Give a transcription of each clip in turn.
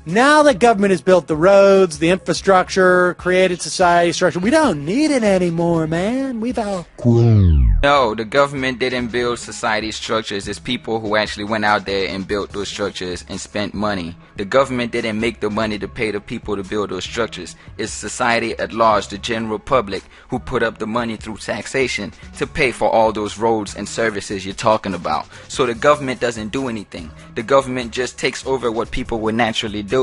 Now that government has built the roads, the infrastructure, created society structure, we don't need it anymore, man. We've outgrown. No, the government didn't build society structures. It's people who actually went out there and built those structures and spent money. The government didn't make the money to pay the people to build those structures. It's society at large, the general public, who put up the money through taxation to pay for all those roads and services you're talking about. So the government doesn't do anything. The government just takes over what people would naturally do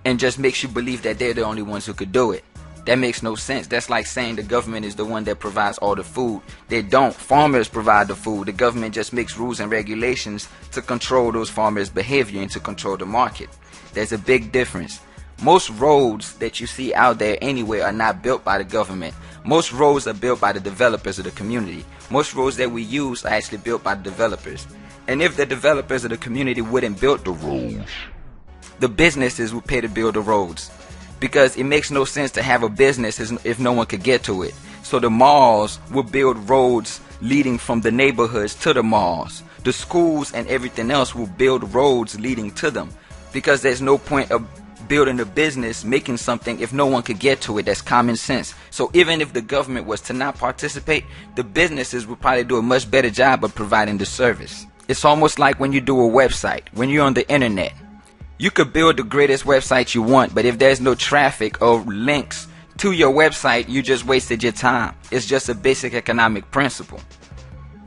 and just makes you believe that they're the only ones who could do it. That makes no sense. That's like saying the government is the one that provides all the food. They don't. Farmers provide the food. The government just makes rules and regulations to control those farmers' behavior and to control the market. There's a big difference. Most roads that you see out there anyway are not built by the government. Most roads are built by the developers of the community. Most roads that we use are actually built by the developers. And if the developers of the community wouldn't build the roads, the businesses would pay to build the roads. Because it makes no sense to have a business if no one could get to it. So the malls will build roads leading from the neighborhoods to the malls. The schools and everything else will build roads leading to them. Because there's no point of building a business, making something if no one could get to it. That's common sense. So even if the government was to not participate, the businesses would probably do a much better job of providing the service. It's almost like when you do a website, when you're on the internet. You could build the greatest website you want, but if there's no traffic or links to your website, you just wasted your time. It's just a basic economic principle.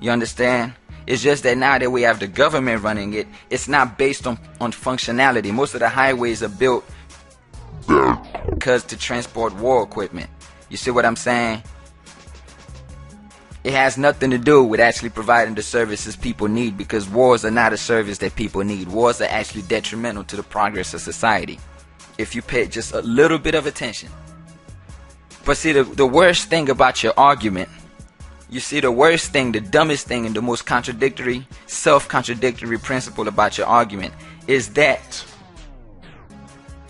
You understand? It's just that now that we have the government running it, it's not based on functionality. Most of the highways are built because to transport war equipment. You see what I'm saying? It has nothing to do with actually providing the services people need, because wars are not a service that people need. Wars are actually detrimental to the progress of society if you pay just a little bit of attention. But see, the worst thing about your argument, you see, the worst thing, the dumbest thing, and the most contradictory, self-contradictory principle about your argument is that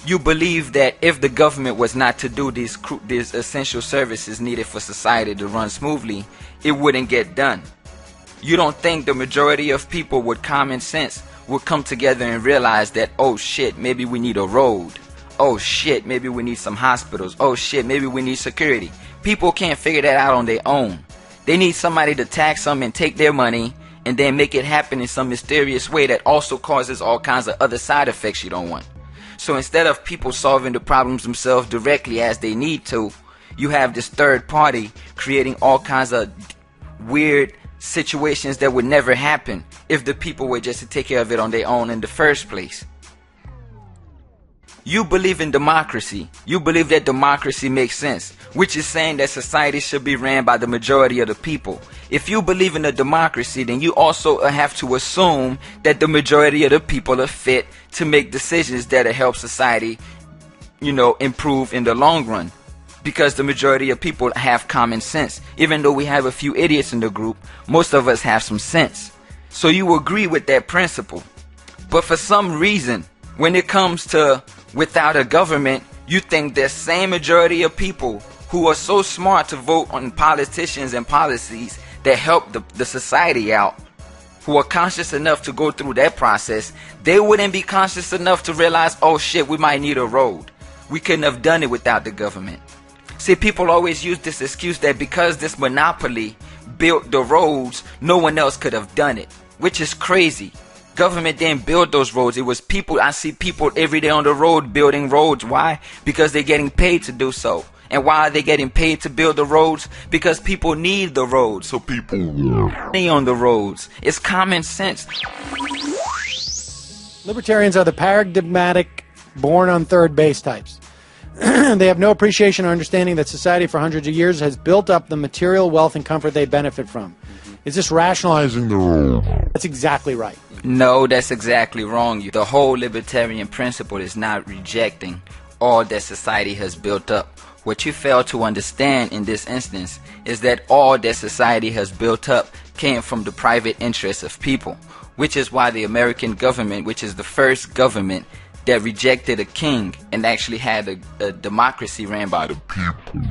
you believe that if the government was not to do these essential services needed for society to run smoothly, it wouldn't get done. You don't think the majority of people with common sense would come together and realize that, oh shit, maybe we need a road. Oh shit, maybe we need some hospitals. Oh shit, maybe we need security. People can't figure that out on their own. They need somebody to tax them and take their money and then make it happen in some mysterious way that also causes all kinds of other side effects you don't want. So instead of people solving the problems themselves directly as they need to, you have this third party creating all kinds of weird situations that would never happen if the people were just to take care of it on their own in the first place. You believe in democracy. You believe that democracy makes sense, which is saying that society should be ran by the majority of the people. If you believe in a democracy, then you also have to assume that the majority of the people are fit to make decisions that help society, improve in the long run. Because the majority of people have common sense. Even though we have a few idiots in the group, most of us have some sense. So you agree with that principle. But for some reason, when it comes to without a government, you think the same majority of people who are so smart to vote on politicians and policies that help the society out, who are conscious enough to go through that process, they wouldn't be conscious enough to realize, oh shit, we might need a road. We couldn't have done it without the government. See, people always use this excuse that because this monopoly built the roads, no one else could have done it, which is crazy. Government didn't build those roads. It was people. I see people every day on the road building roads. Why? Because they're getting paid to do so. And why are they getting paid to build the roads? Because people need the roads. So people money on the roads. It's common sense. Libertarians are the paradigmatic, born on third base types. They have no appreciation or understanding that society for hundreds of years has built up the material wealth and comfort they benefit from. Is this rationalizing the rule? That's exactly right. No, that's exactly wrong. The whole libertarian principle is not rejecting all that society has built up. What you fail to understand in this instance is that all that society has built up came from the private interests of people, which is why the American government, which is the first government that rejected a king and actually had a democracy ran by the people,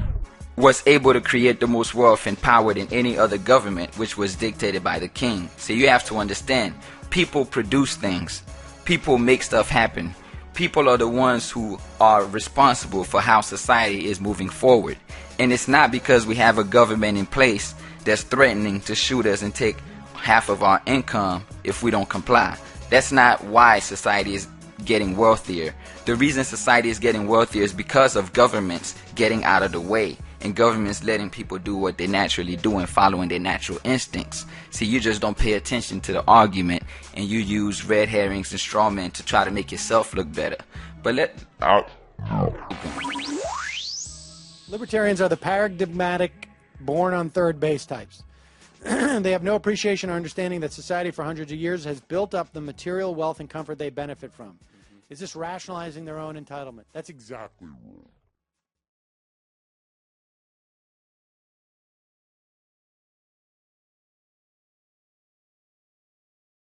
was able to create the most wealth and power than any other government, which was dictated by the king. So you have to understand, people produce things. People make stuff happen. People are the ones who are responsible for how society is moving forward. And it's not because we have a government in place that's threatening to shoot us and take half of our income if we don't comply. That's not why society is getting wealthier. The reason society is getting wealthier is because of governments getting out of the way, and governments letting people do what they naturally do and following their natural instincts. See, you just don't pay attention to the argument, and you use red herrings and straw men to try to make yourself look better. But Libertarians are the paradigmatic, born on third base types. They have no appreciation or understanding that society for hundreds of years has built up the material wealth and comfort they benefit from. Is this rationalizing their own entitlement? That's exactly right.